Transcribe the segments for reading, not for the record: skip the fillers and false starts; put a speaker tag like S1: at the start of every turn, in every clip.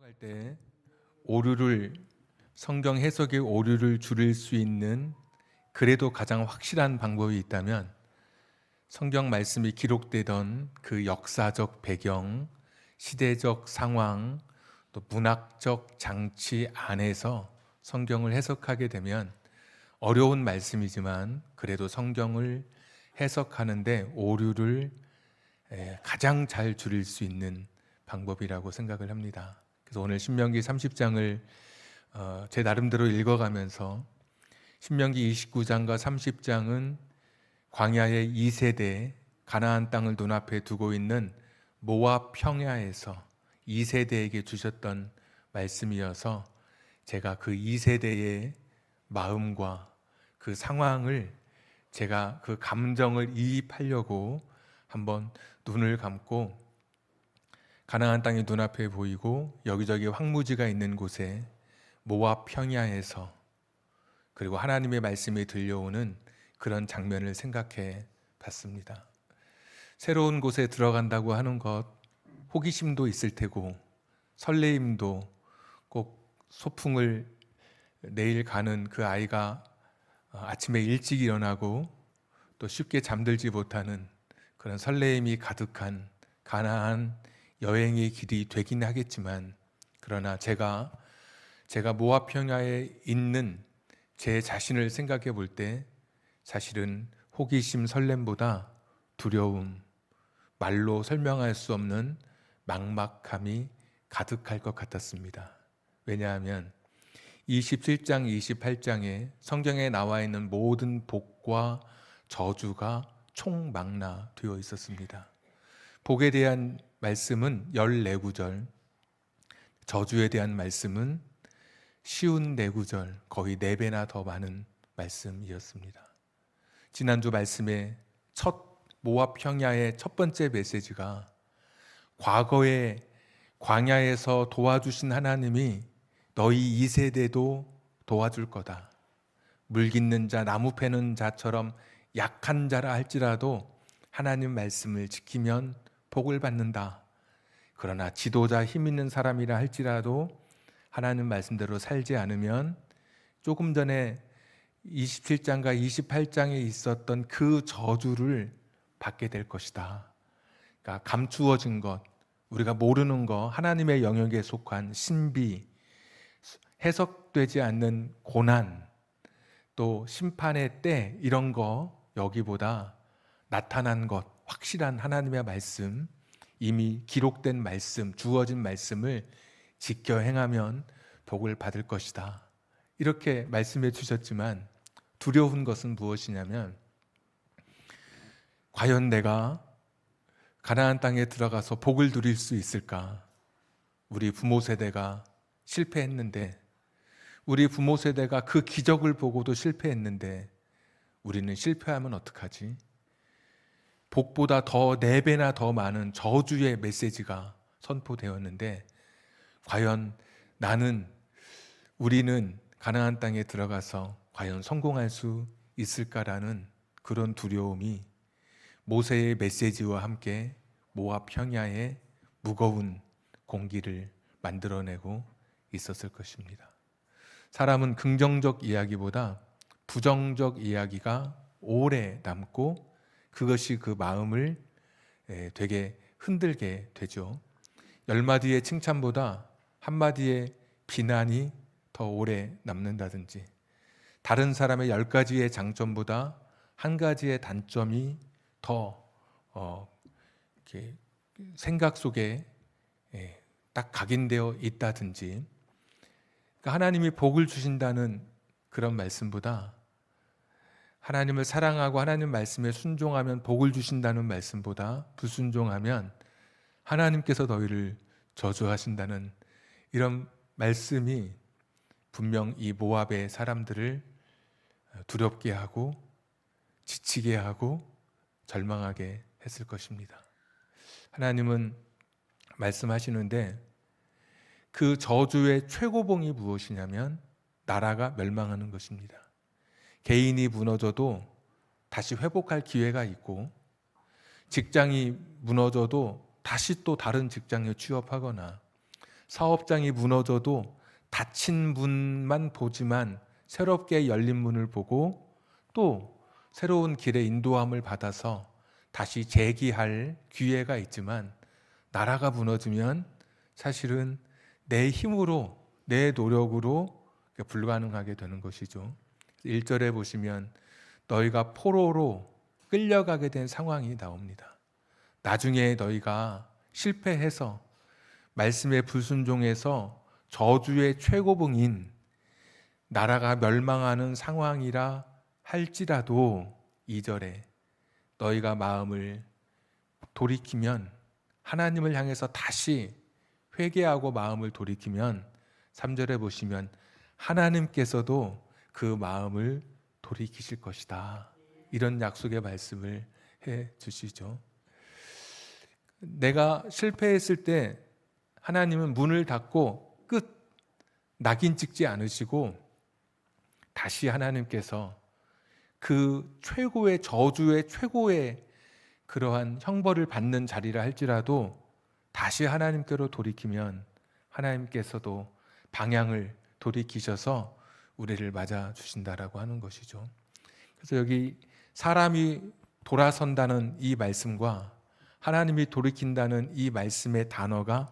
S1: 할 때 오류를 성경 해석의 오류를 줄일 수 있는 그래도 가장 확실한 방법이 있다면 성경 말씀이 기록되던 그 역사적 배경, 시대적 상황, 또 문학적 장치 안에서 성경을 해석하게 되면 어려운 말씀이지만 그래도 성경을 해석하는데 오류를 가장 잘 줄일 수 있는 방법이라고 생각을 합니다. 그래서 오늘 신명기 30장을 제 나름대로 읽어가면서 신명기 29장과 30장은 광야의 2세대 가나안 땅을 눈앞에 두고 있는 모압 평야에서 2세대에게 주셨던 말씀이어서 제가 그 2세대의 마음과 그 상황을 제가 그 감정을 이입하려고 한번 눈을 감고 가나안 땅이 눈앞에 보이고 여기저기 황무지가 있는 곳에 모압 평야에서 그리고 하나님의 말씀이 들려오는 그런 장면을 생각해 봤습니다. 새로운 곳에 들어간다고 하는 것 호기심도 있을 테고 설레임도 꼭 소풍을 내일 가는 그 아이가 아침에 일찍 일어나고 또 쉽게 잠들지 못하는 그런 설레임이 가득한 가나안 여행의 길이 되긴 하겠지만 그러나 제가 모압 평야에 있는 제 자신을 생각해 볼 때 사실은 호기심 설렘보다 두려움, 말로 설명할 수 없는 막막함이 가득할 것 같았습니다. 왜냐하면 27장, 28장에 성경에 나와 있는 모든 복과 저주가 총망라되어 있었습니다. 복에 대한 말씀은 14구절, 저주에 대한 말씀은 쉬운 4구절, 거의 4배나 더 많은 말씀이었습니다. 지난주 말씀의 모압 평야의 첫 번째 메시지가 과거에 광야에서 도와주신 하나님이 너희 2세대도 도와줄 거다. 물 깃는 자, 나무 패는 자처럼 약한 자라 할지라도 하나님 말씀을 지키면 복을 받는다. 그러나 지도자 힘 있는 사람이라 할지라도 하나님 말씀대로 살지 않으면 조금 전에 27장과 28장에 있었던 그 저주를 받게 될 것이다. 그러니까 감추어진 것, 우리가 모르는 것, 하나님의 영역에 속한 신비, 해석되지 않는 고난, 또 심판의 때 이런 거 여기보다 나타난 것, 확실한 하나님의 말씀, 이미 기록된 말씀, 주어진 말씀을 지켜 행하면 복을 받을 것이다. 이렇게 말씀해 주셨지만 두려운 것은 무엇이냐면 과연 내가 가나안 땅에 들어가서 복을 누릴 수 있을까? 우리 부모 세대가 실패했는데 우리 부모 세대가 그 기적을 보고도 실패했는데 우리는 실패하면 어떡하지? 복보다 더 4배나 더 많은 저주의 메시지가 선포되었는데 과연 우리는 가나안 땅에 들어가서 과연 성공할 수 있을까라는 그런 두려움이 모세의 메시지와 함께 모압 평야의 무거운 공기를 만들어내고 있었을 것입니다. 사람은 긍정적 이야기보다 부정적 이야기가 오래 남고 그것이 그 마음을 되게 흔들게 되죠. 10마디의 칭찬보다 한마디의 비난이 더 오래 남는다든지 다른 사람의 10가지의 장점보다 한 가지의 단점이 더 이렇게 생각 속에 딱 각인되어 있다든지 그러니까 하나님이 복을 주신다는 그런 말씀보다 하나님을 사랑하고 하나님 말씀에 순종하면 복을 주신다는 말씀보다 불순종하면 하나님께서 너희를 저주하신다는 이런 말씀이 분명 이 모압의 사람들을 두렵게 하고 지치게 하고 절망하게 했을 것입니다. 하나님은 말씀하시는데 그 저주의 최고봉이 무엇이냐면 나라가 멸망하는 것입니다. 개인이 무너져도 다시 회복할 기회가 있고 직장이 무너져도 다시 또 다른 직장에 취업하거나 사업장이 무너져도 닫힌 문만 보지만 새롭게 열린 문을 보고 또 새로운 길의 인도함을 받아서 다시 재기할 기회가 있지만, 나라가 무너지면 사실은 내 힘으로, 내 노력으로 불가능하게 되는 것이죠. 1절에 보시면 너희가 포로로 끌려가게 된 상황이 나옵니다. 나중에 너희가 실패해서 말씀에 불순종해서 저주의 최고봉인 나라가 멸망하는 상황이라 할지라도 2절에 너희가 마음을 돌이키면, 하나님을 향해서 다시 회개하고 마음을 돌이키면 3절에 보시면 하나님께서도 그 마음을 돌이키실 것이다. 이런 약속의 말씀을 해 주시죠. 내가 실패했을 때 하나님은 문을 닫고 끝, 낙인 찍지 않으시고 다시 하나님께서 그 최고의 저주의 최고의 그러한 형벌을 받는 자리라 할지라도 다시 하나님께로 돌이키면 하나님께서도 방향을 돌이키셔서 우리를 맞아 주신다라고 하는 것이죠. 그래서 여기 사람이 돌아선다는 이 말씀과 하나님이 돌이킨다는 이 말씀의 단어가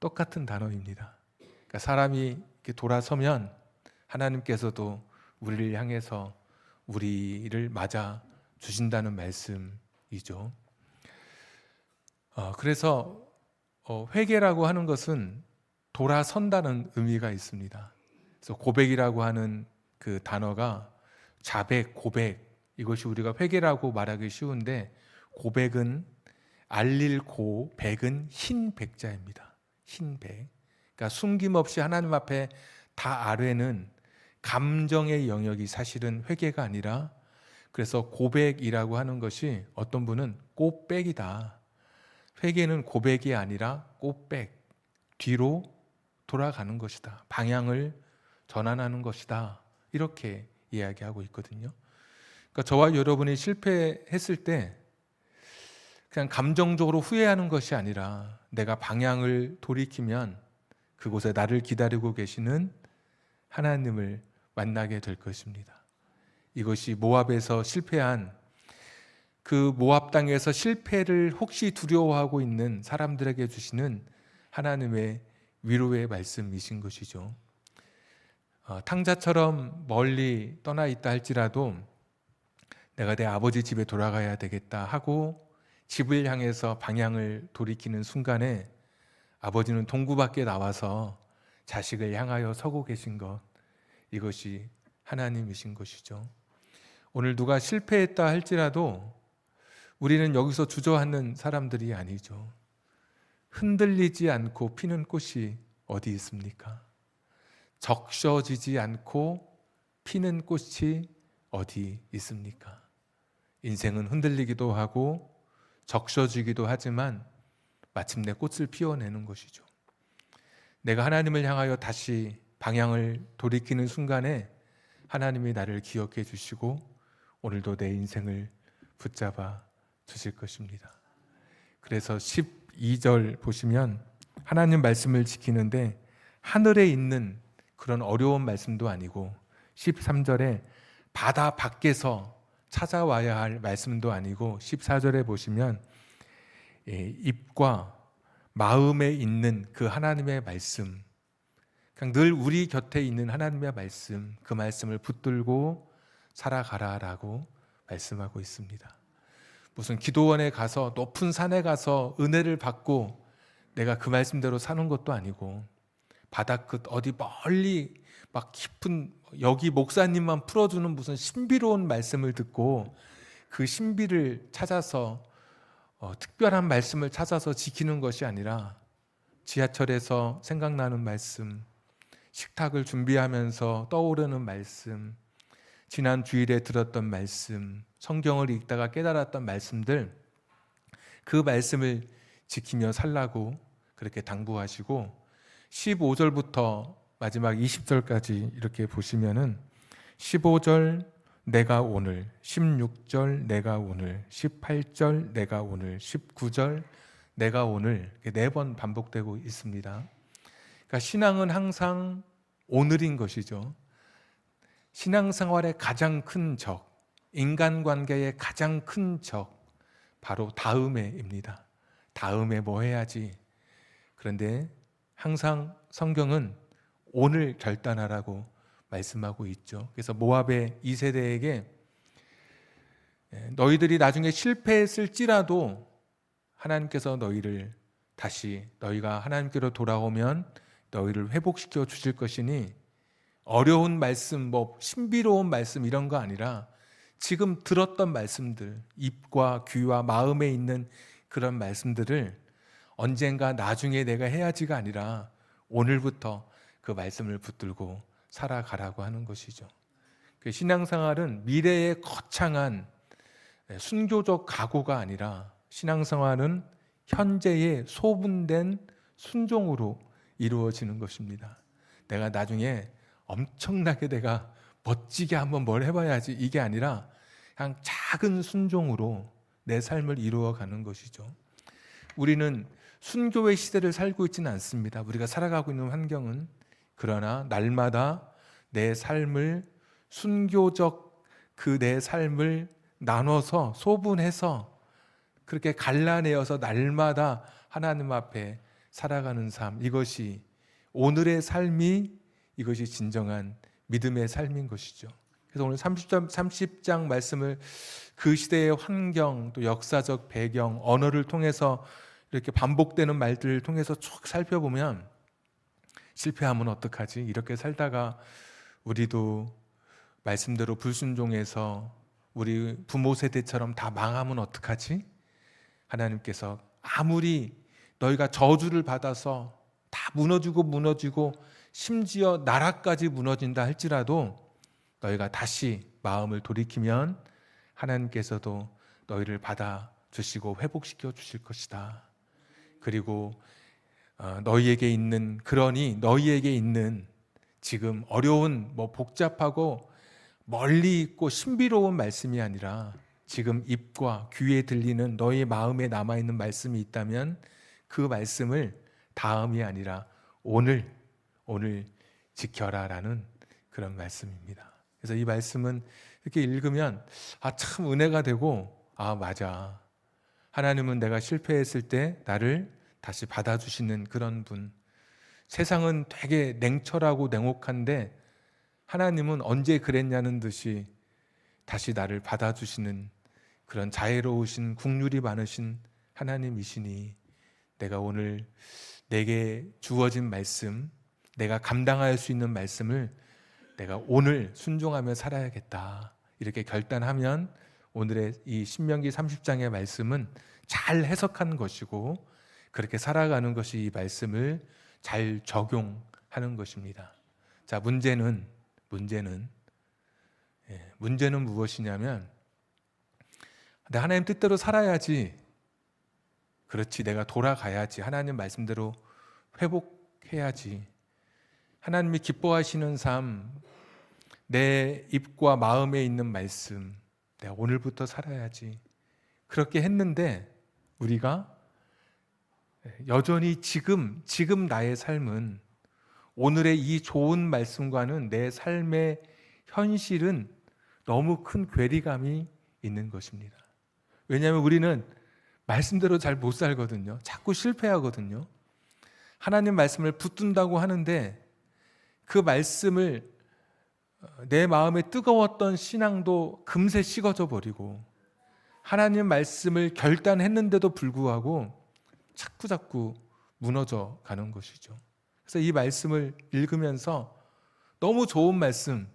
S1: 똑같은 단어입니다. 그러니까 사람이 이렇게 돌아서면 하나님께서도 우리를 향해서 우리를 맞아 주신다는 말씀이죠. 그래서 회개라고 하는 것은 돌아선다는 의미가 있습니다. 그래서 고백이라고 하는 그 단어가 자백, 고백, 이것이 우리가 회개라고 말하기 쉬운데, 고백은 알릴 고, 백은 흰 백자입니다. 흰 백. 그러니까 숨김없이 하나님 앞에 다 아뢰는 감정의 영역이 사실은 회개가 아니라, 그래서 고백이라고 하는 것이 어떤 분은 꽃백이다. 회개는 고백이 아니라 꽃백, 뒤로 돌아가는 것이다. 방향을 전환하는 것이다. 이렇게 이야기하고 있거든요. 그러니까 저와 여러분이 실패했을 때 그냥 감정적으로 후회하는 것이 아니라 내가 방향을 돌이키면 그곳에 나를 기다리고 계시는 하나님을 만나게 될 것입니다. 이것이 모압에서 실패한, 그 모압 땅에서 실패를 혹시 두려워하고 있는 사람들에게 주시는 하나님의 위로의 말씀이신 것이죠. 탕자처럼 멀리 떠나 있다 할지라도 내가 내 아버지 집에 돌아가야 되겠다 하고 집을 향해서 방향을 돌이키는 순간에 아버지는 동구 밖에 나와서 자식을 향하여 서고 계신 것, 이것이 하나님이신 것이죠. 오늘 누가 실패했다 할지라도 우리는 여기서 주저하는 사람들이 아니죠. 흔들리지 않고 피는 꽃이 어디 있습니까? 적셔지지 않고 피는 꽃이 어디 있습니까? 인생은 흔들리기도 하고 적셔지기도 하지만 마침내 꽃을 피워내는 것이죠. 내가 하나님을 향하여 다시 방향을 돌이키는 순간에 하나님이 나를 기억해 주시고 오늘도 내 인생을 붙잡아 주실 것입니다. 그래서 12절 보시면 하나님 말씀을 지키는데 하늘에 있는 그런 어려운 말씀도 아니고, 13절에 바다 밖에서 찾아와야 할 말씀도 아니고, 14절에 보시면 입과 마음에 있는 그 하나님의 말씀, 그냥 늘 우리 곁에 있는 하나님의 말씀, 그 말씀을 붙들고 살아가라라고 말씀하고 있습니다. 무슨 기도원에 가서 높은 산에 가서 은혜를 받고 내가 그 말씀대로 사는 것도 아니고, 바다 끝 어디 멀리 막 깊은 여기 목사님만 풀어주는 무슨 신비로운 말씀을 듣고 그 신비를 찾아서 특별한 말씀을 찾아서 지키는 것이 아니라, 지하철에서 생각나는 말씀, 식탁을 준비하면서 떠오르는 말씀, 지난 주일에 들었던 말씀, 성경을 읽다가 깨달았던 말씀들, 그 말씀을 지키며 살라고 그렇게 당부하시고, 15절부터 마지막 20절까지 이렇게 보시면은 15절 내가 오늘, 16절 내가 오늘, 18절 내가 오늘, 19절 내가 오늘, 4번 반복되고 있습니다. 그러니까 신앙은 항상 오늘인 것이죠. 신앙생활의 가장 큰 적, 인간관계의 가장 큰 적, 바로 다음에입니다. 다음에 뭐 해야지. 그런데 항상 성경은 오늘 결단하라고 말씀하고 있죠. 그래서 모압의 2세대에게 너희들이 나중에 실패했을지라도 하나님께서 너희를 다시 너희가 하나님께로 돌아오면 너희를 회복시켜 주실 것이니 어려운 말씀, 뭐 신비로운 말씀 이런 거 아니라 지금 들었던 말씀들, 입과 귀와 마음에 있는 그런 말씀들을 언젠가 나중에 내가 해야지가 아니라 오늘부터 그 말씀을 붙들고 살아가라고 하는 것이죠. 그 신앙생활은 미래의 거창한 순교적 각오가 아니라 신앙생활은 현재의 소분된 순종으로 이루어지는 것입니다. 내가 나중에 엄청나게 내가 멋지게 한번 뭘 해봐야지 이게 아니라 그냥 작은 순종으로 내 삶을 이루어가는 것이죠. 우리는 순교의 시대를 살고 있지는 않습니다. 우리가 살아가고 있는 환경은. 그러나 날마다 내 삶을 순교적 그 내 삶을 나눠서 소분해서 그렇게 갈라내어서 날마다 하나님 앞에 살아가는 삶, 이것이 오늘의 삶이 이것이 진정한 믿음의 삶인 것이죠. 그래서 오늘 30장 말씀을 그 시대의 환경, 또 역사적 배경, 언어를 통해서 이렇게 반복되는 말들을 통해서 쭉 살펴보면 실패하면 어떡하지? 이렇게 살다가 우리도 말씀대로 불순종해서 우리 부모 세대처럼 다 망하면 어떡하지? 하나님께서 아무리 너희가 저주를 받아서 다 무너지고 심지어 나라까지 무너진다 할지라도 너희가 다시 마음을 돌이키면 하나님께서도 너희를 받아주시고 회복시켜 주실 것이다. 그리고 너희에게 있는, 그러니 너희에게 있는 지금 어려운 뭐 복잡하고 멀리 있고 신비로운 말씀이 아니라 지금 입과 귀에 들리는 너희 마음에 남아있는 말씀이 있다면 그 말씀을 다음이 아니라 오늘 지켜라라는 그런 말씀입니다. 그래서 이 말씀은 이렇게 읽으면 참 은혜가 되고 맞아. 하나님은 내가 실패했을 때 나를 다시 받아주시는 그런 분. 세상은 되게 냉철하고 냉혹한데 하나님은 언제 그랬냐는 듯이 다시 나를 받아주시는 그런 자애로우신 긍휼이 많으신 하나님이시니 내가 오늘 내게 주어진 말씀, 내가 감당할 수 있는 말씀을 내가 오늘 순종하며 살아야겠다. 이렇게 결단하면 오늘의 이 신명기 30장의 말씀은 잘 해석하는 것이고 그렇게 살아가는 것이 이 말씀을 잘 적용하는 것입니다. 자, 문제는 무엇이냐면 하나님 뜻대로 살아야지. 그렇지, 내가 돌아가야지. 하나님 말씀대로 회복해야지. 하나님이 기뻐하시는 삶, 내 입과 마음에 있는 말씀, 내가 오늘부터 살아야지. 그렇게 했는데 우리가 여전히 지금 나의 삶은 오늘의 이 좋은 말씀과는 내 삶의 현실은 너무 큰 괴리감이 있는 것입니다. 왜냐하면 우리는 말씀대로 잘 못 살거든요. 자꾸 실패하거든요. 하나님 말씀을 붙든다고 하는데 그 말씀을 내 마음에 뜨거웠던 신앙도 금세 식어져 버리고 하나님 말씀을 결단했는데도 불구하고 자꾸 무너져 가는 것이죠. 그래서 이 말씀을 읽으면서 너무 좋은 말씀,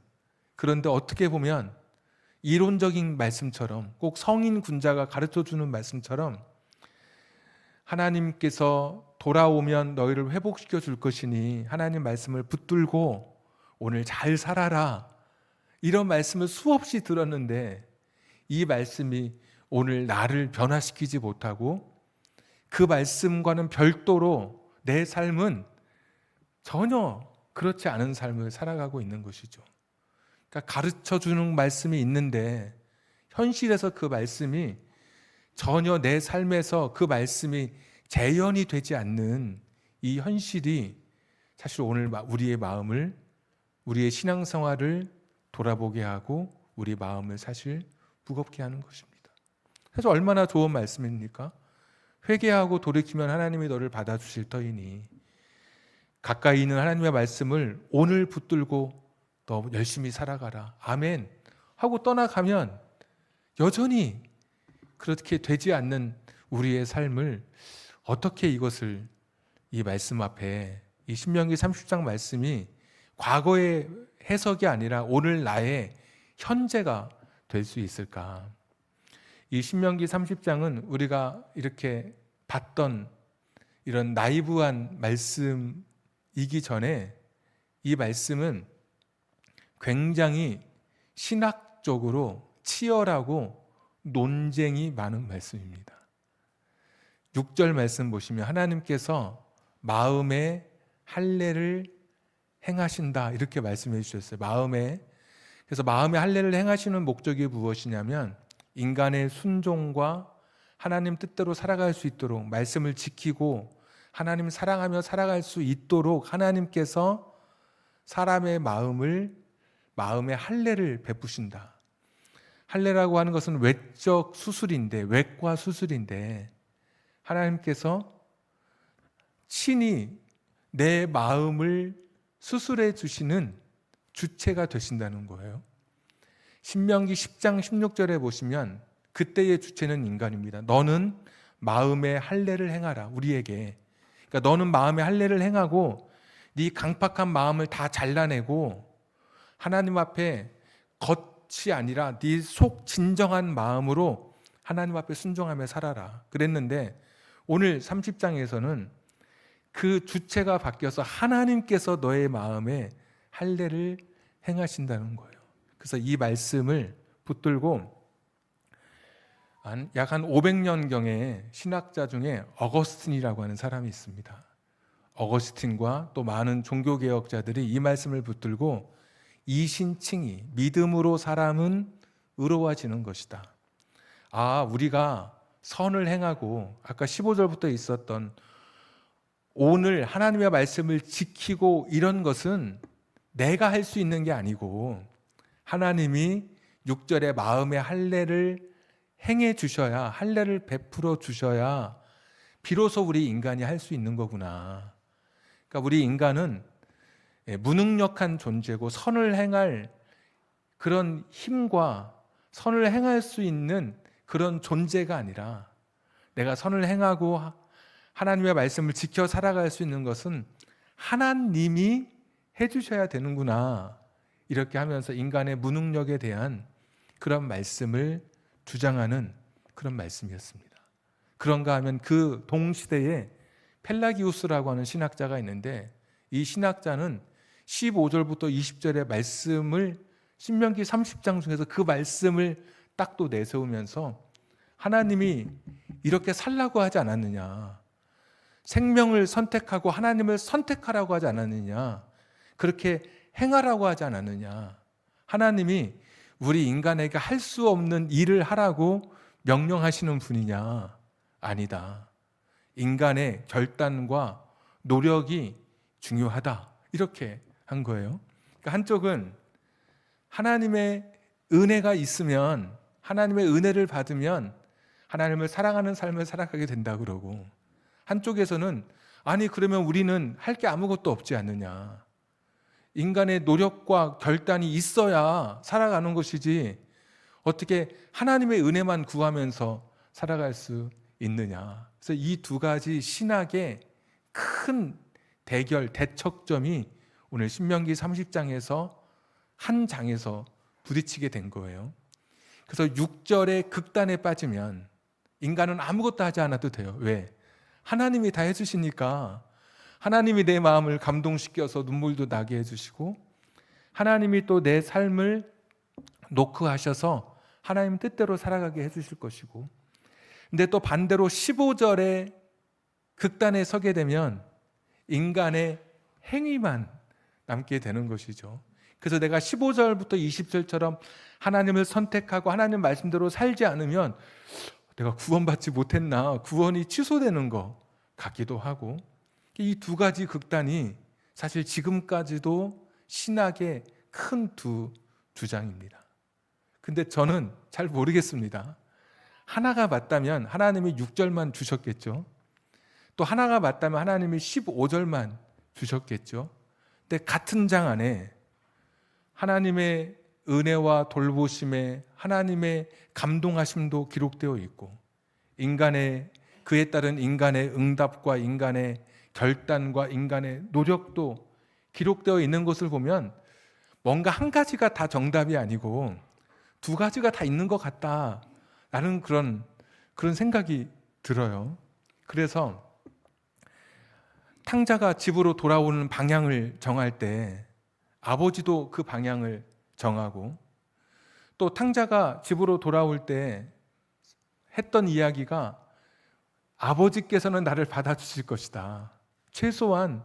S1: 그런데 어떻게 보면 이론적인 말씀처럼 꼭 성인 군자가 가르쳐주는 말씀처럼 하나님께서 돌아오면 너희를 회복시켜 줄 것이니 하나님 말씀을 붙들고 오늘 잘 살아라, 이런 말씀을 수없이 들었는데 이 말씀이 오늘 나를 변화시키지 못하고 그 말씀과는 별도로 내 삶은 전혀 그렇지 않은 삶을 살아가고 있는 것이죠. 그러니까 가르쳐주는 말씀이 있는데 현실에서 그 말씀이 전혀 내 삶에서 그 말씀이 재현이 되지 않는 이 현실이 사실 오늘 우리의 마음을, 우리의 신앙생활을 돌아보게 하고 우리 마음을 사실 무겁게 하는 것입니다. 사실 얼마나 좋은 말씀입니까? 회개하고 돌이키면 하나님이 너를 받아주실 터이니 가까이 있는 하나님의 말씀을 오늘 붙들고 너 열심히 살아가라. 아멘 하고 떠나가면 여전히 그렇게 되지 않는 우리의 삶을 어떻게 이것을 이 말씀 앞에 이 신명기 30장 말씀이 과거의 해석이 아니라 오늘 나의 현재가 될 수 있을까? 이 신명기 30장은 우리가 이렇게 봤던 이런 나이브한 말씀이기 전에 이 말씀은 굉장히 신학적으로 치열하고 논쟁이 많은 말씀입니다. 6절 말씀 보시면 하나님께서 마음에 할례를 행하신다 이렇게 말씀해 주셨어요. 그래서 마음에 할례를 행하시는 목적이 무엇이냐면 인간의 순종과 하나님 뜻대로 살아갈 수 있도록 말씀을 지키고 하나님 사랑하며 살아갈 수 있도록 하나님께서 사람의 마음에 할례를 베푸신다. 할례라고 하는 것은 외적 수술인데, 외과 수술인데 하나님께서 친히 내 마음을 수술해 주시는 주체가 되신다는 거예요. 신명기 10장 16절에 보시면 그때의 주체는 인간입니다. 너는 마음의 할례를 행하라. 우리에게. 그러니까 너는 마음의 할례를 행하고 네 강팍한 마음을 다 잘라내고 하나님 앞에 겉이 아니라 네 속 진정한 마음으로 하나님 앞에 순종하며 살아라. 그랬는데 오늘 30장에서는 그 주체가 바뀌어서 하나님께서 너의 마음에 할례를 행하신다는 거예요. 그래서 이 말씀을 붙들고 약 한 500년경에 신학자 중에 어거스틴이라고 하는 사람이 있습니다. 어거스틴과 또 많은 종교개혁자들이 이 말씀을 붙들고 이신칭의, 믿음으로 사람은 의로워지는 것이다. 우리가 선을 행하고 아까 15절부터 있었던 오늘 하나님의 말씀을 지키고 이런 것은 내가 할 수 있는 게 아니고 하나님이 6절에 마음의 할례를 행해 주셔야, 할례를 베풀어 주셔야 비로소 우리 인간이 할 수 있는 거구나. 그러니까 우리 인간은 무능력한 존재고 선을 행할 그런 힘과 선을 행할 수 있는 그런 존재가 아니라 내가 선을 행하고 하나님의 말씀을 지켜 살아갈 수 있는 것은 하나님이 해주셔야 되는구나. 이렇게 하면서 인간의 무능력에 대한 그런 말씀을 주장하는 그런 말씀이었습니다. 그런가 하면 그 동시대에 펠라기우스라고 하는 신학자가 있는데 이 신학자는 15절부터 20절의 말씀을 신명기 30장 중에서 그 말씀을 딱 또 내세우면서 하나님이 이렇게 살라고 하지 않았느냐, 생명을 선택하고 하나님을 선택하라고 하지 않았느냐, 그렇게 행하라고 하지 않았느냐, 하나님이 우리 인간에게 할 수 없는 일을 하라고 명령하시는 분이냐? 아니다. 인간의 결단과 노력이 중요하다. 이렇게 한 거예요. 그러니까 한쪽은 하나님의 은혜가 있으면, 하나님의 은혜를 받으면 하나님을 사랑하는 삶을 살아가게 된다 그러고, 한쪽에서는 아니 그러면 우리는 할 게 아무것도 없지 않느냐, 인간의 노력과 결단이 있어야 살아가는 것이지 어떻게 하나님의 은혜만 구하면서 살아갈 수 있느냐. 그래서 이 두 가지 신학의 큰 대결, 대척점이 오늘 신명기 30장에서 한 장에서 부딪히게 된 거예요. 그래서 6절의 극단에 빠지면 인간은 아무것도 하지 않아도 돼요. 왜? 하나님이 다 해주시니까. 하나님이 내 마음을 감동시켜서 눈물도 나게 해주시고, 하나님이 또 내 삶을 노크하셔서 하나님 뜻대로 살아가게 해주실 것이고, 근데 또 반대로 15절의 극단에 서게 되면 인간의 행위만 남게 되는 것이죠. 그래서 내가 15절부터 20절처럼 하나님을 선택하고 하나님 말씀대로 살지 않으면 내가 구원받지 못했나, 구원이 취소되는 것 같기도 하고, 이 두 가지 극단이 사실 지금까지도 신학의 큰 두 주장입니다. 근데 저는 잘 모르겠습니다. 하나가 맞다면 하나님이 6절만 주셨겠죠. 또 하나가 맞다면 하나님이 15절만 주셨겠죠. 근데 같은 장 안에 하나님의 은혜와 돌보심에 하나님의 감동하심도 기록되어 있고, 그에 따른 인간의 응답과 인간의 결단과 인간의 노력도 기록되어 있는 것을 보면 뭔가 한 가지가 다 정답이 아니고 두 가지가 다 있는 것 같다라는 그런 생각이 들어요. 그래서 탕자가 집으로 돌아오는 방향을 정할 때 아버지도 그 방향을 정하고, 또 탕자가 집으로 돌아올 때 했던 이야기가 아버지께서는 나를 받아주실 것이다. 최소한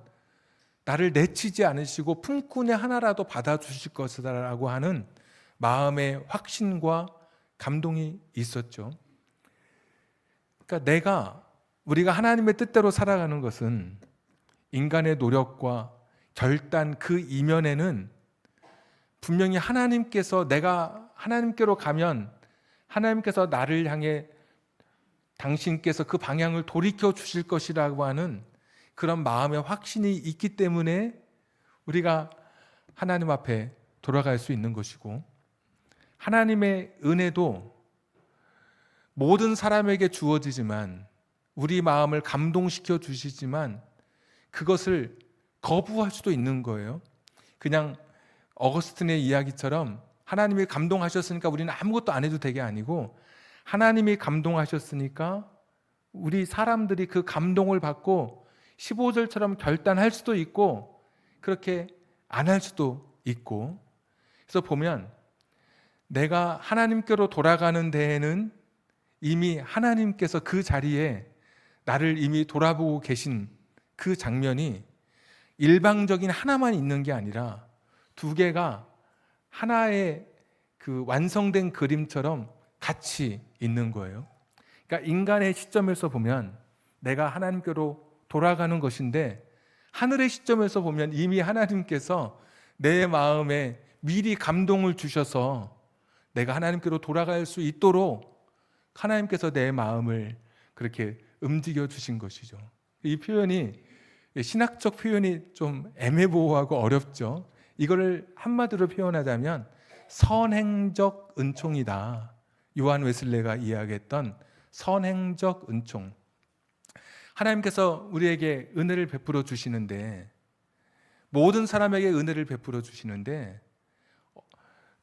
S1: 나를 내치지 않으시고 품꾼의 하나라도 받아주실 것이다 라고 하는 마음의 확신과 감동이 있었죠. 그러니까 우리가 하나님의 뜻대로 살아가는 것은 인간의 노력과 결단 그 이면에는 분명히 내가 하나님께로 가면 하나님께서 나를 향해 당신께서 그 방향을 돌이켜 주실 것이라고 하는 그런 마음의 확신이 있기 때문에 우리가 하나님 앞에 돌아갈 수 있는 것이고, 하나님의 은혜도 모든 사람에게 주어지지만 우리 마음을 감동시켜 주시지만 그것을 거부할 수도 있는 거예요. 그냥 어거스틴의 이야기처럼 하나님이 감동하셨으니까 우리는 아무것도 안 해도 되게 아니고, 하나님이 감동하셨으니까 우리 사람들이 그 감동을 받고 15절처럼 결단할 수도 있고 그렇게 안 할 수도 있고. 그래서 보면 내가 하나님께로 돌아가는 데에는 이미 하나님께서 그 자리에 나를 이미 돌아보고 계신 그 장면이 일방적인 하나만 있는 게 아니라 두 개가 하나의 그 완성된 그림처럼 같이 있는 거예요. 그러니까 인간의 시점에서 보면 내가 하나님께로 돌아가는 것인데, 하늘의 시점에서 보면 이미 하나님께서 내 마음에 미리 감동을 주셔서 내가 하나님께로 돌아갈 수 있도록 하나님께서 내 마음을 그렇게 움직여 주신 것이죠. 이 표현이, 신학적 표현이 좀 애매모호하고 어렵죠. 이거를 한마디로 표현하자면 선행적 은총이다. 요한 웨슬레가 이야기했던 선행적 은총. 하나님께서 우리에게 은혜를 베풀어 주시는데, 모든 사람에게 은혜를 베풀어 주시는데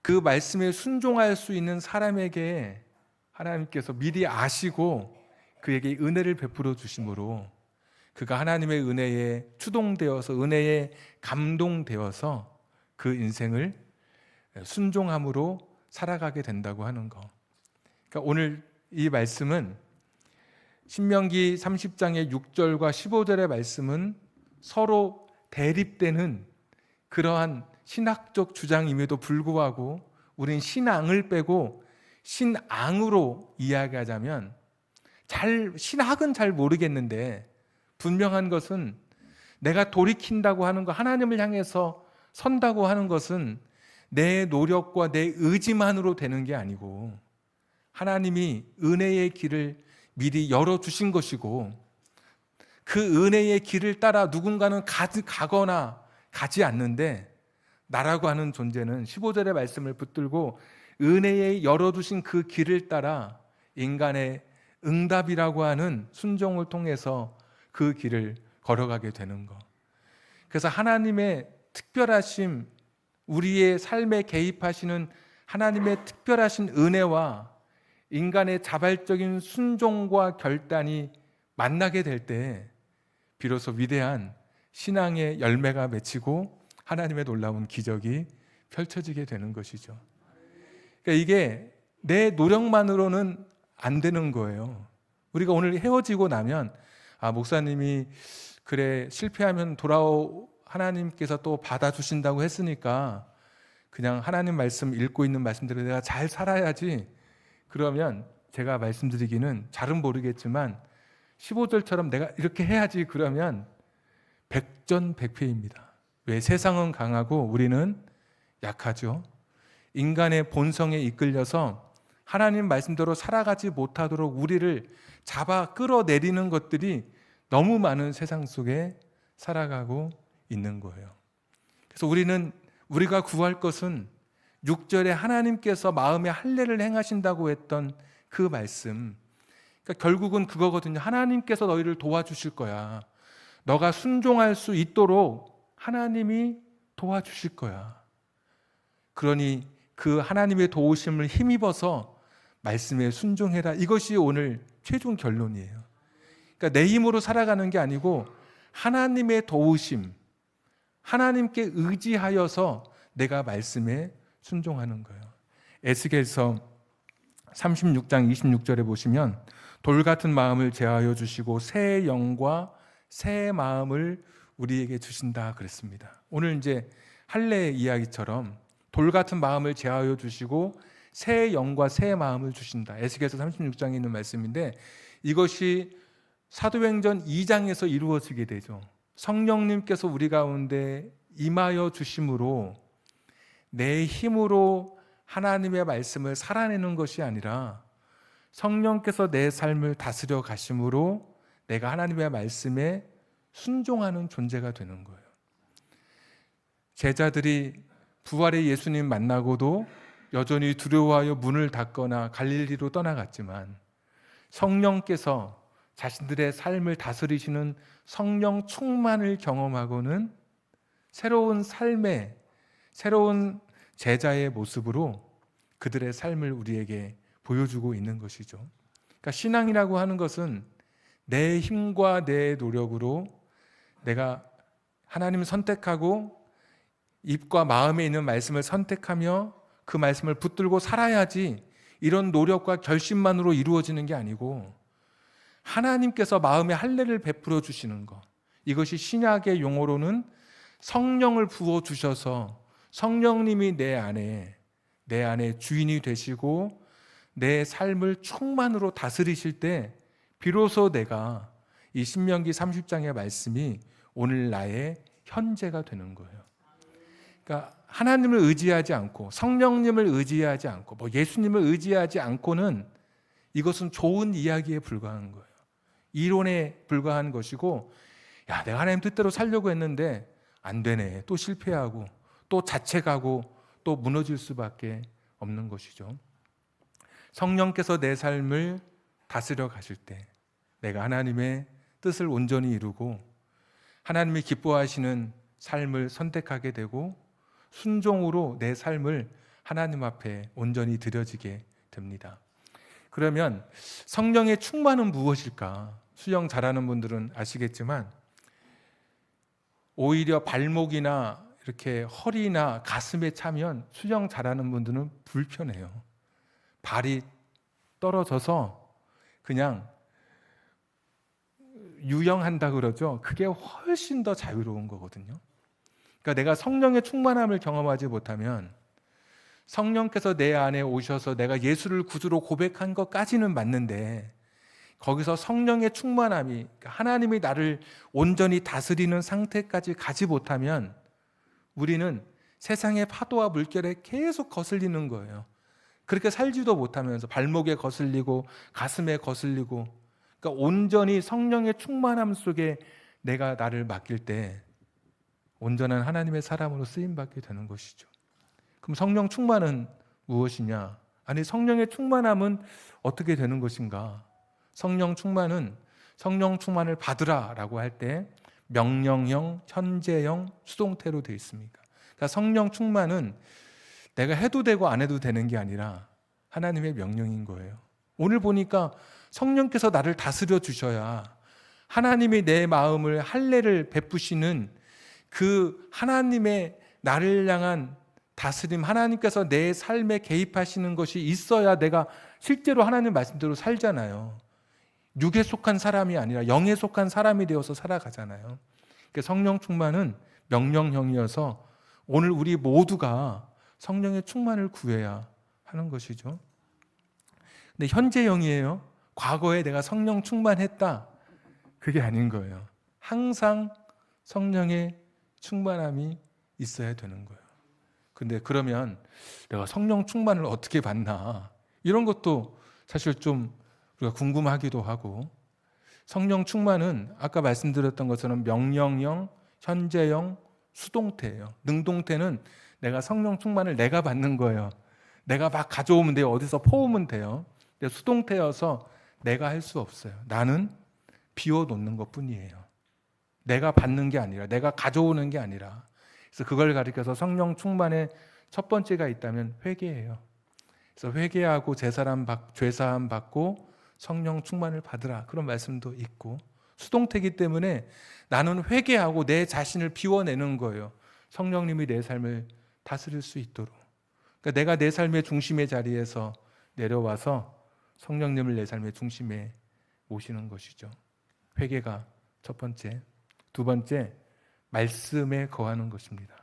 S1: 그 말씀에 순종할 수 있는 사람에게 하나님께서 미리 아시고 그에게 은혜를 베풀어 주심으로 그가 하나님의 은혜에 추동되어서 은혜에 감동되어서 그 인생을 순종함으로 살아가게 된다고 하는 거. 그러니까 오늘 이 말씀은 신명기 30장의 6절과 15절의 말씀은 서로 대립되는 그러한 신학적 주장임에도 불구하고 우린 신앙을 빼고 신앙으로 이야기하자면, 신학은 잘 모르겠는데 분명한 것은 내가 돌이킨다고 하는 것, 하나님을 향해서 선다고 하는 것은 내 노력과 내 의지만으로 되는 게 아니고 하나님이 은혜의 길을 미리 열어주신 것이고, 그 은혜의 길을 따라 누군가는 가거나 가지 않는데 나라고 하는 존재는 15절의 말씀을 붙들고 은혜에 열어두신 그 길을 따라 인간의 응답이라고 하는 순종을 통해서 그 길을 걸어가게 되는 것. 그래서 하나님의 특별하심, 우리의 삶에 개입하시는 하나님의 특별하신 은혜와 인간의 자발적인 순종과 결단이 만나게 될 때 비로소 위대한 신앙의 열매가 맺히고 하나님의 놀라운 기적이 펼쳐지게 되는 것이죠. 그러니까 이게 내 노력만으로는 안 되는 거예요. 우리가 오늘 헤어지고 나면 목사님이 그래 실패하면 하나님께서 또 받아주신다고 했으니까 그냥 하나님 말씀 읽고 있는 말씀대로 내가 잘 살아야지. 그러면 제가 말씀드리기는 잘은 모르겠지만 15절처럼 내가 이렇게 해야지 그러면 백전백패입니다. 왜 세상은 강하고 우리는 약하죠. 인간의 본성에 이끌려서 하나님 말씀대로 살아가지 못하도록 우리를 잡아 끌어내리는 것들이 너무 많은 세상 속에 살아가고 있는 거예요. 그래서 우리가 구할 것은 6절에 하나님께서 마음에 할례를 행하신다고 했던 그 말씀, 그러니까 결국은 그거거든요. 하나님께서 너희를 도와주실 거야. 너가 순종할 수 있도록 하나님이 도와주실 거야. 그러니 그 하나님의 도우심을 힘입어서 말씀에 순종해라. 이것이 오늘 최종 결론이에요. 그러니까 내 힘으로 살아가는 게 아니고 하나님의 도우심, 하나님께 의지하여서 내가 말씀에 순종하는 거예요. 에스겔서 36장 26절에 보시면 돌 같은 마음을 제하여 주시고 새 영과 새 마음을 우리에게 주신다 그랬습니다. 오늘 이제 할례 이야기처럼 돌 같은 마음을 제하여 주시고 새 영과 새 마음을 주신다. 에스겔서 36장에 있는 말씀인데 이것이 사도행전 2장에서 이루어지게 되죠. 성령님께서 우리 가운데 임하여 주심으로 내 힘으로 하나님의 말씀을 살아내는 것이 아니라 성령께서 내 삶을 다스려 가심으로 내가 하나님의 말씀에 순종하는 존재가 되는 거예요. 제자들이 부활의 예수님 만나고도 여전히 두려워하여 문을 닫거나 갈릴리로 떠나갔지만 성령께서 자신들의 삶을 다스리시는 성령 충만을 경험하고는 새로운 삶의 새로운 제자의 모습으로 그들의 삶을 우리에게 보여주고 있는 것이죠. 그러니까 신앙이라고 하는 것은 내 힘과 내 노력으로 내가 하나님을 선택하고 입과 마음에 있는 말씀을 선택하며 그 말씀을 붙들고 살아야지 이런 노력과 결심만으로 이루어지는 게 아니고 하나님께서 마음에 할례를 베풀어 주시는 것, 이것이 신약의 용어로는 성령을 부어 주셔서 성령님이 내 안에 주인이 되시고 내 삶을 충만으로 다스리실 때 비로소 내가 이 신명기 30장의 말씀이 오늘 나의 현재가 되는 거예요. 그러니까 하나님을 의지하지 않고 성령님을 의지하지 않고 예수님을 의지하지 않고는 이것은 좋은 이야기에 불과한 거예요. 이론에 불과한 것이고, 야, 내가 하나님 뜻대로 살려고 했는데 안 되네. 또 실패하고 또 자책하고 또 무너질 수밖에 없는 것이죠. 성령께서 내 삶을 다스려 가실 때 내가 하나님의 뜻을 온전히 이루고 하나님이 기뻐하시는 삶을 선택하게 되고 순종으로 내 삶을 하나님 앞에 온전히 드려지게 됩니다. 그러면 성령의 충만은 무엇일까? 수영 잘하는 분들은 아시겠지만 오히려 발목이나 이렇게 허리나 가슴에 차면 수영 잘하는 분들은 불편해요. 발이 떨어져서 그냥 유영한다 그러죠. 그게 훨씬 더 자유로운 거거든요. 그러니까 내가 성령의 충만함을 경험하지 못하면 성령께서 내 안에 오셔서 내가 예수를 구주로 고백한 것까지는 맞는데 거기서 성령의 충만함이, 그러니까 하나님이 나를 온전히 다스리는 상태까지 가지 못하면 우리는 세상의 파도와 물결에 계속 거슬리는 거예요. 그렇게 살지도 못하면서 발목에 거슬리고 가슴에 거슬리고, 그러니까 온전히 성령의 충만함 속에 내가 나를 맡길 때 온전한 하나님의 사람으로 쓰임받게 되는 것이죠. 그럼 성령 충만은 무엇이냐? 아니, 성령의 충만함은 어떻게 되는 것인가? 성령 충만은 성령 충만을 받으라라고 할 때 명령형, 현재형, 수동태로 되어 있습니다. 그러니까 성령 충만은 내가 해도 되고 안 해도 되는 게 아니라 하나님의 명령인 거예요. 오늘 보니까 성령께서 나를 다스려 주셔야 하나님이 내 마음을 할례를 베푸시는 그 하나님의 나를 향한 다스림, 하나님께서 내 삶에 개입하시는 것이 있어야 내가 실제로 하나님 말씀대로 살잖아요. 육에 속한 사람이 아니라 영에 속한 사람이 되어서 살아가잖아요. 그러니까 성령 충만은 명령형이어서 오늘 우리 모두가 성령의 충만을 구해야 하는 것이죠. 근데 현재형이에요. 과거에 내가 성령 충만했다, 그게 아닌 거예요. 항상 성령의 충만함이 있어야 되는 거예요. 근데 그러면 내가 성령 충만을 어떻게 받나? 이런 것도 사실 좀 우리가 궁금하기도 하고, 성령 충만은 아까 말씀드렸던 것처럼 명령형, 현재형, 수동태예요. 능동태는 내가 성령 충만을 내가 받는 거예요. 내가 막 가져오면 돼요. 어디서 퍼오면 돼요. 근데 수동태여서 내가 할 수 없어요. 나는 비워놓는 것뿐이에요. 내가 받는 게 아니라, 내가 가져오는 게 아니라. 그래서 그걸 가리켜서 성령 충만의 첫 번째가 있다면 회개예요. 그래서 회개하고 죄사함 받고 성령 충만을 받으라, 그런 말씀도 있고, 수동태이기 때문에 나는 회개하고 내 자신을 비워내는 거예요. 성령님이 내 삶을 다스릴 수 있도록. 그러니까 내가 내 삶의 중심의 자리에서 내려와서 성령님을 내 삶의 중심에 모시는 것이죠. 회개가 첫 번째. 두 번째, 말씀에 거하는 것입니다.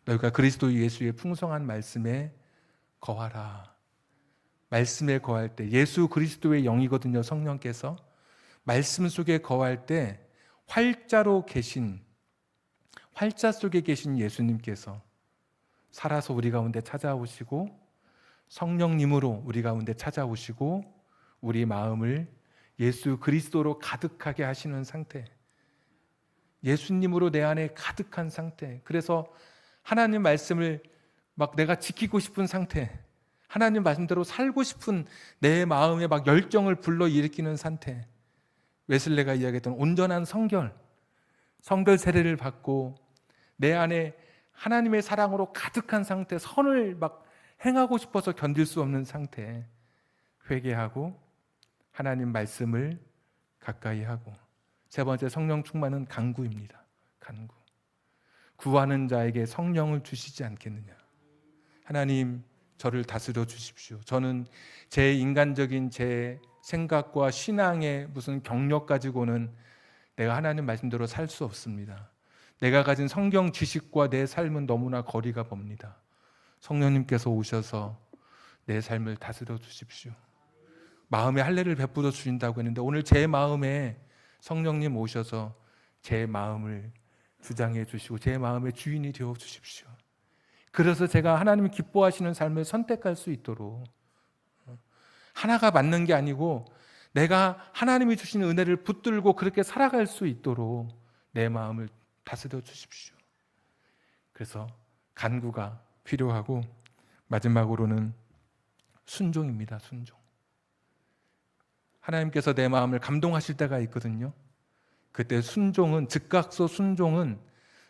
S1: 너희가 그리스도 예수의 풍성한 말씀에 거하라. 말씀에 거할 때, 예수 그리스도의 영이거든요. 성령께서 말씀 속에 거할 때 활자 속에 계신 예수님께서 살아서 우리 가운데 찾아오시고, 성령님으로 우리 가운데 찾아오시고, 우리 마음을 예수 그리스도로 가득하게 하시는 상태, 예수님으로 내 안에 가득한 상태. 그래서 하나님 말씀을 막 내가 지키고 싶은 상태, 하나님 말씀대로 살고 싶은 내 마음에 막 열정을 불러일으키는 상태. 웨슬레가 이야기했던 온전한 성결 세례를 받고 내 안에 하나님의 사랑으로 가득한 상태, 선을 막 행하고 싶어서 견딜 수 없는 상태. 회개하고 하나님 말씀을 가까이 하고. 세 번째, 성령 충만은 간구입니다. 간구. 구하는 자에게 성령을 주시지 않겠느냐. 하나님, 저를 다스려 주십시오. 저는 제 인간적인 제 생각과 신앙의 무슨 경력 가지고는 내가 하나님 말씀대로 살 수 없습니다. 내가 가진 성경 지식과 내 삶은 너무나 거리가 멉니다. 성령님께서 오셔서 내 삶을 다스려 주십시오. 마음에 할례를 베풀어 주신다고 했는데, 오늘 제 마음에 성령님 오셔서 제 마음을 주장해 주시고 제 마음의 주인이 되어 주십시오. 그래서 제가 하나님이 기뻐하시는 삶을 선택할 수 있도록, 하나가 맞는 게 아니고 내가 하나님이 주시는 은혜를 붙들고 그렇게 살아갈 수 있도록 내 마음을 다스려 주십시오. 그래서 간구가 필요하고, 마지막으로는 순종입니다. 순종. 하나님께서 내 마음을 감동하실 때가 있거든요. 그때 순종은, 즉각서 순종은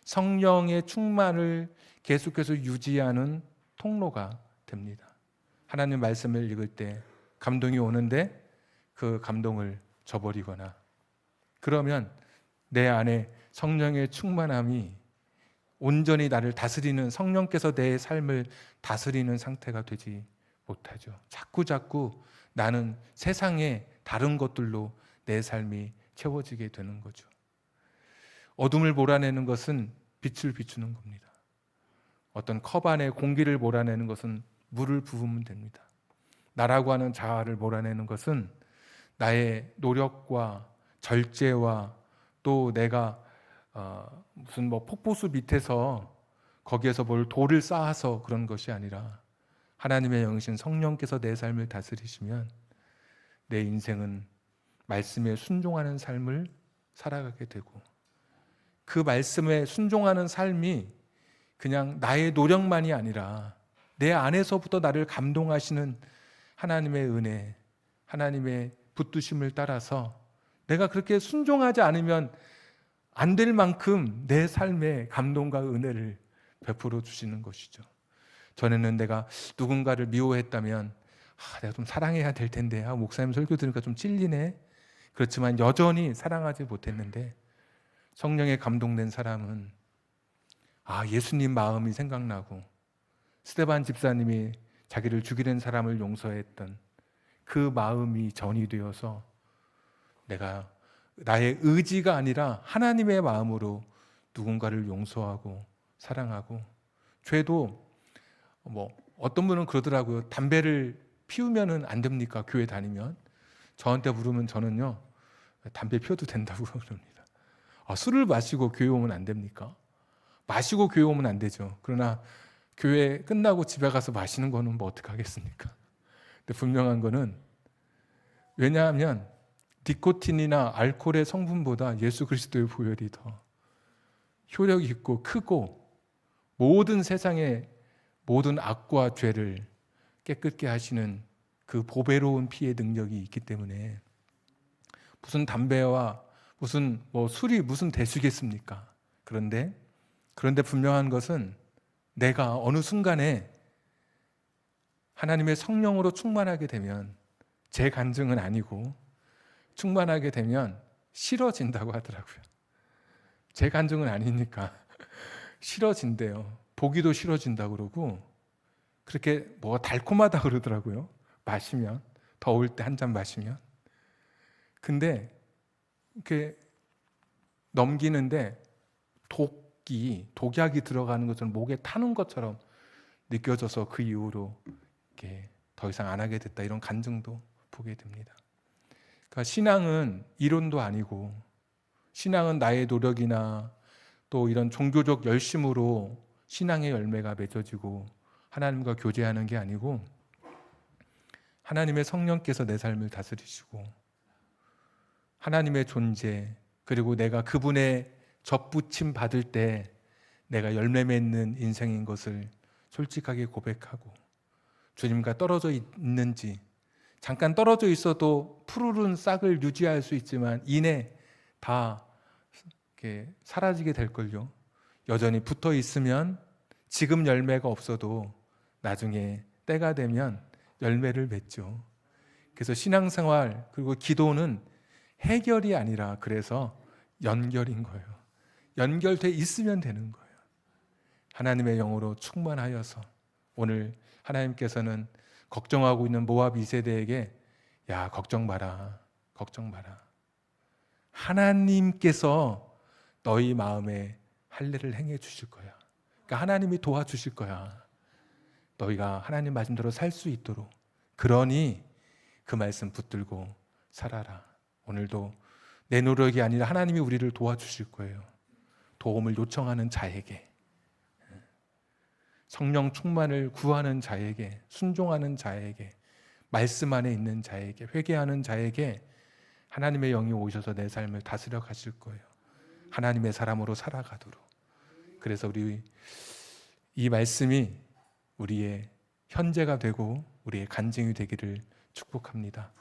S1: 성령의 충만을 계속해서 유지하는 통로가 됩니다. 하나님 말씀을 읽을 때 감동이 오는데 그 감동을 저버리거나, 그러면 내 안에 성령의 충만함이 온전히 나를 다스리는, 성령께서 내 삶을 다스리는 상태가 되지 못하죠. 자꾸 나는 세상의 다른 것들로 내 삶이 채워지게 되는 거죠. 어둠을 몰아내는 것은 빛을 비추는 겁니다. 어떤 컵 안에 공기를 몰아내는 것은 물을 부으면 됩니다. 나라고 하는 자아를 몰아내는 것은 나의 노력과 절제와 또 내가 무슨 폭포수 밑에서 거기에서 뭘 돌을 쌓아서 그런 것이 아니라, 하나님의 영이신 성령께서 내 삶을 다스리시면 내 인생은 말씀에 순종하는 삶을 살아가게 되고, 그 말씀에 순종하는 삶이 그냥 나의 노력만이 아니라 내 안에서부터 나를 감동하시는 하나님의 은혜, 하나님의 붙드심을 따라서 내가 그렇게 순종하지 않으면 안 될 만큼 내 삶에 감동과 은혜를 베풀어 주시는 것이죠. 전에는 내가 누군가를 미워했다면 내가 좀 사랑해야 될 텐데, 목사님 설교 들으니까 좀 찔리네. 그렇지만 여전히 사랑하지 못했는데, 성령에 감동된 사람은 예수님 마음이 생각나고, 스데반 집사님이 자기를 죽이는 사람을 용서했던 그 마음이 전이 되어서 내가 나의 의지가 아니라 하나님의 마음으로 누군가를 용서하고 사랑하고, 죄도 어떤 분은 그러더라고요. 담배를 피우면은 안 됩니까? 교회 다니면. 저한테 물으면 저는요, 담배 피워도 된다고 그럽니다. 술을 마시고 교회 오면 안 됩니까? 마시고 교회 오면 안 되죠. 그러나 교회 끝나고 집에 가서 마시는 거는 뭐 어떡하겠습니까? 근데 분명한 거는, 왜냐하면 니코틴이나 알코올의 성분보다 예수 그리스도의 보혈이 더 효력이 있고 크고 모든 세상의 모든 악과 죄를 깨끗게 하시는 그 보배로운 피의 능력이 있기 때문에 무슨 담배와 무슨 술이 무슨 대수겠습니까? 그런데 분명한 것은 내가 어느 순간에 하나님의 성령으로 충만하게 되면, 제 간증은 아니고 충만하게 되면 싫어진다고 하더라고요. 제 간증은 아니니까 싫어진대요. 보기도 싫어진다고 그러고, 그렇게 뭐가 달콤하다 그러더라고요. 마시면, 더울 때 한 잔 마시면. 근데 이렇게 넘기는데 독약이 들어가는 것처럼 목에 타는 것처럼 느껴져서 그 이후로 이렇게 더 이상 안 하게 됐다, 이런 간증도 보게 됩니다. 그러니까 신앙은 이론도 아니고, 신앙은 나의 노력이나 또 이런 종교적 열심으로 신앙의 열매가 맺어지고 하나님과 교제하는 게 아니고, 하나님의 성령께서 내 삶을 다스리시고 하나님의 존재, 그리고 내가 그분의 접붙임 받을 때 내가 열매 맺는 인생인 것을 솔직하게 고백하고, 주님과 떨어져 있는지, 잠깐 떨어져 있어도 푸르른 싹을 유지할 수 있지만 이내 다 이렇게 사라지게 될걸요. 여전히 붙어 있으면 지금 열매가 없어도 나중에 때가 되면 열매를 맺죠. 그래서 신앙생활 그리고 기도는 해결이 아니라 그래서 연결인 거예요. 연결돼 있으면 되는 거예요. 하나님의 영으로 충만하여서, 오늘 하나님께서는 걱정하고 있는 모압 2세대에게 야, 걱정 마라. 걱정 마라. 하나님께서 너희 마음에 할례를 행해 주실 거야. 그러니까 하나님이 도와주실 거야. 너희가 하나님 말씀대로 살 수 있도록. 그러니 그 말씀 붙들고 살아라. 오늘도 내 노력이 아니라 하나님이 우리를 도와주실 거예요. 도움을 요청하는 자에게, 성령 충만을 구하는 자에게, 순종하는 자에게, 말씀 안에 있는 자에게, 회개하는 자에게 하나님의 영이 오셔서 내 삶을 다스려 가실 거예요. 하나님의 사람으로 살아가도록. 그래서 우리 이 말씀이 우리의 현재가 되고 우리의 간증이 되기를 축복합니다.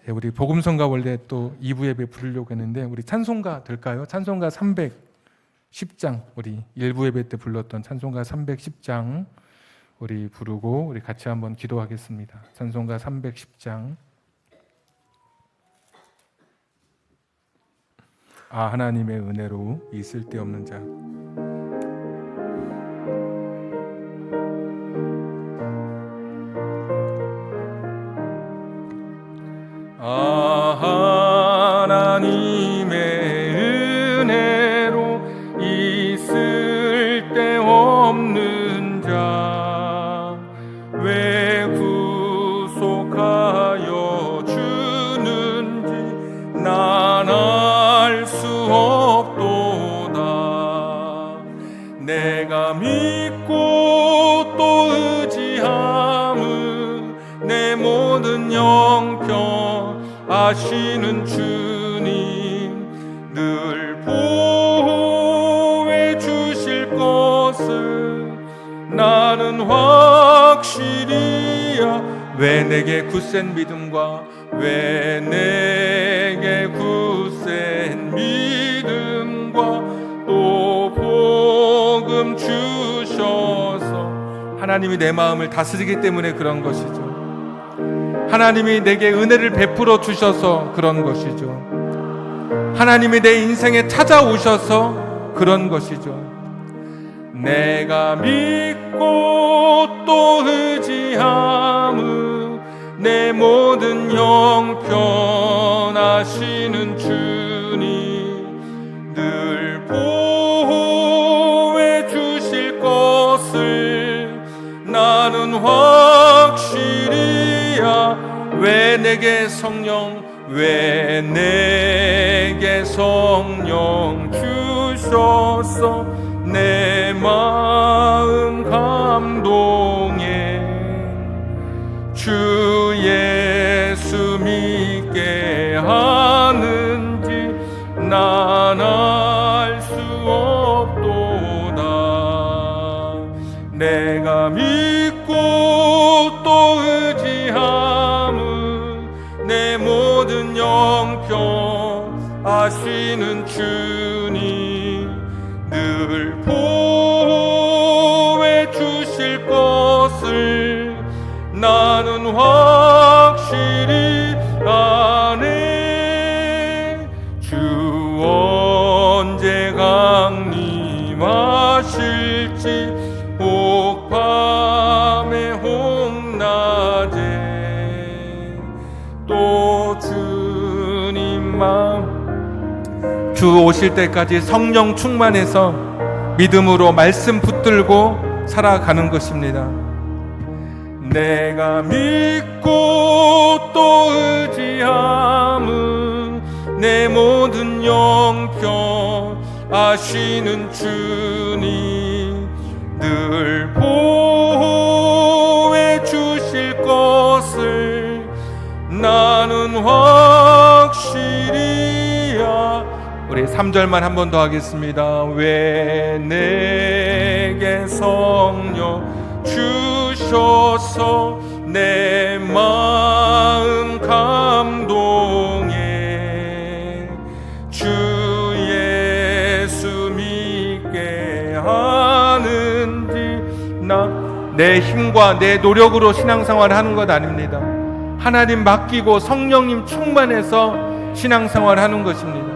S1: 우리 복음성가 원래 또 2부 예배 부르려고 했는데 우리 찬송가 될까요? 찬송가 310장, 우리 1부 예배 때 불렀던 찬송가 310장 우리 부르고 우리 같이 한번 기도하겠습니다. 찬송가 310장. 하나님의 은혜로 이 쓸데없는 자. 하나님의 은혜로 이 쓸데없는 자 왜 구속하여 주는지 난 알 수 없도다. 내가 믿고 또 의지함은 내 모든 형편 아시는 주님 늘 보호해 주실 것을 나는 확실히야. 왜 내게 굳센 믿음과 왜 내게 굳센 믿음과 또 복음 주셔서 하나님이 내 마음을 다스리기 때문에 그런 것이죠. 하나님이 내게 은혜를 베풀어 주셔서 그런 것이죠. 하나님이 내 인생에 찾아오셔서 그런 것이죠. 내가 믿고 또 의지함은 내 모든 형편 아시는 주님 늘 보호해 주실 것을 나는 확실히야. 왜 내게 성령 왜 내게 성령 주셔서 내 마음 감동해 주 예수 믿게 하는지 난 알 수 없도다. 내가 믿고 또 의지함은 내 모든 영평 아시는 주님 늘 보호해 주실 것을 나는 확실히 아네. 주 언제 강림하실지 혹 밤에 혹 낮에 또 주님만 주 오실 때까지 성령 충만해서 믿음으로 말씀 붙들고 살아가는 것입니다. 내가 믿고 또 의지함은 내 모든 영평 아시는 주님 늘 보호해 주실 것을 나는 확실히 우리 3절만 한 번 더 하겠습니다. 왜 내게 성령 주셔서 내 마음 감동해 주 예수 믿게 하는지 내 힘과 내 노력으로 신앙생활을 하는 것 아닙니다. 하나님 맡기고 성령님 충만해서 신앙생활을 하는 것입니다.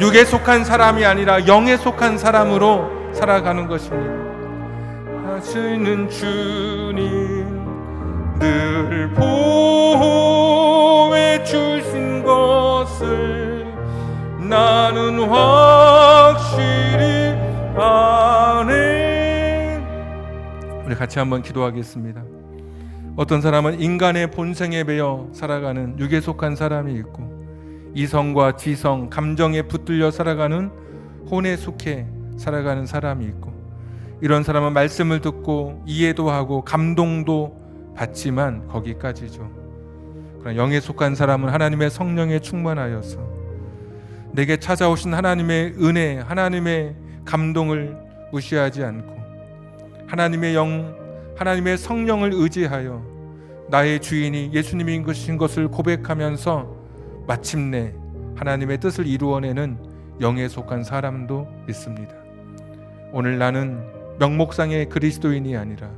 S1: 육에 속한 사람이 아니라 영에 속한 사람으로 살아가는 것입니다. 하시는 주님 늘 보호해 주신 것을 나는 확실히 아네. 우리 같이 한번 기도하겠습니다. 어떤 사람은 인간의 본성에 매여 살아가는 육에 속한 사람이 있고 이성과 지성, 감정에 붙들려 살아가는 혼에 속해 살아가는 사람이 있고 이런 사람은 말씀을 듣고 이해도 하고 감동도 받지만 거기까지죠. 그러나 영에 속한 사람은 하나님의 성령에 충만하여서 내게 찾아오신 하나님의 은혜, 하나님의 감동을 무시하지 않고 하나님의 영, 하나님의 성령을 의지하여 나의 주인이 예수님인 것을 고백하면서 마침내 하나님의 뜻을 이루어내는 영에 속한 사람도 있습니다. 오늘 나는 명목상의 그리스도인이 아니라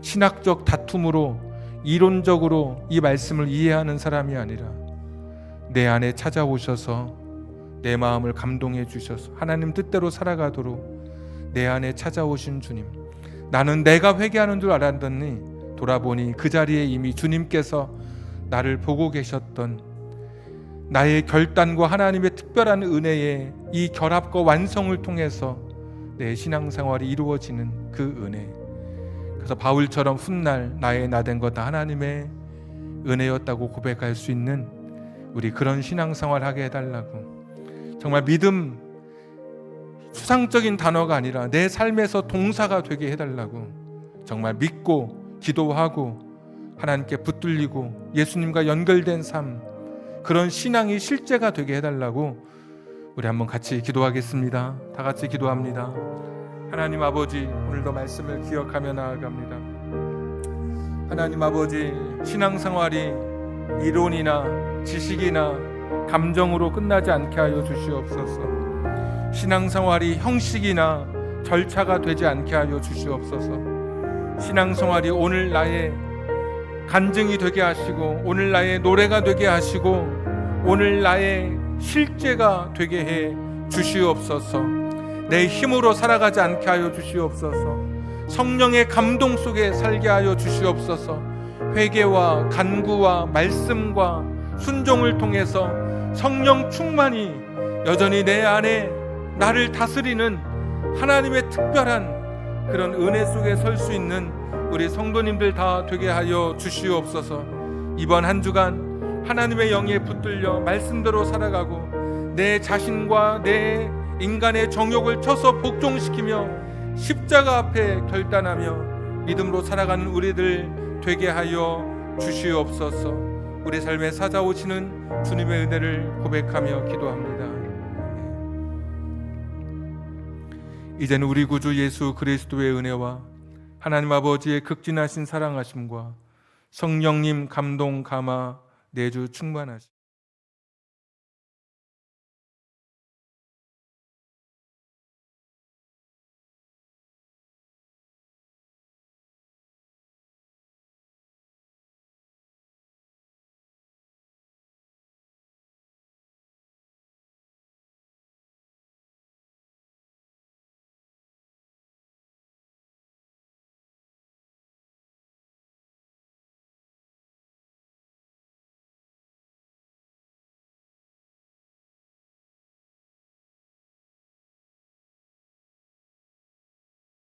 S1: 신학적 다툼으로 이론적으로 이 말씀을 이해하는 사람이 아니라 내 안에 찾아오셔서 내 마음을 감동해 주셔서 하나님 뜻대로 살아가도록 내 안에 찾아오신 주님, 나는 내가 회개하는 줄 알았더니 돌아보니 그 자리에 이미 주님께서 나를 보고 계셨던 나의 결단과 하나님의 특별한 은혜의 이 결합과 완성을 통해서 내 신앙생활이 이루어지는 그 은혜. 그래서 바울처럼 훗날 나의 나된 것 다 하나님의 은혜였다고 고백할 수 있는 우리 그런 신앙생활 하게 해달라고. 정말 믿음 수상적인 단어가 아니라 내 삶에서 동사가 되게 해달라고. 정말 믿고 기도하고 하나님께 붙들리고 예수님과 연결된 삶, 그런 신앙이 실제가 되게 해달라고 우리 한번 같이 기도하겠습니다. 다 같이 기도합니다. 하나님 아버지, 오늘도 말씀을 기억하며 나아갑니다. 하나님 아버지, 신앙생활이 이론이나 지식이나 감정으로 끝나지 않게 하여 주시옵소서. 신앙생활이 형식이나 절차가 되지 않게 하여 주시옵소서. 신앙생활이 오늘 나의 간증이 되게 하시고 오늘 나의 노래가 되게 하시고 오늘 나의 실제가 되게 해 주시옵소서. 내 힘으로 살아가지 않게 하여 주시옵소서. 성령의 감동 속에 살게 하여 주시옵소서. 회개와 간구와 말씀과 순종을 통해서 성령 충만이 여전히 내 안에 나를 다스리는 하나님의 특별한 그런 은혜 속에 설 수 있는 우리 성도님들 다 되게 하여 주시옵소서. 이번 한 주간 하나님의 영에 붙들려 말씀대로 살아가고 내 자신과 내 인간의 정욕을 쳐서 복종시키며 십자가 앞에 결단하며 믿음으로 살아가는 우리들 되게 하여 주시옵소서. 우리 삶에 찾아오시는 주님의 은혜를 고백하며 기도합니다. 이제는 우리 구주 예수 그리스도의 은혜와 하나님 아버지의 극진하신 사랑하심과 성령님 감동 감화 내주 충만하심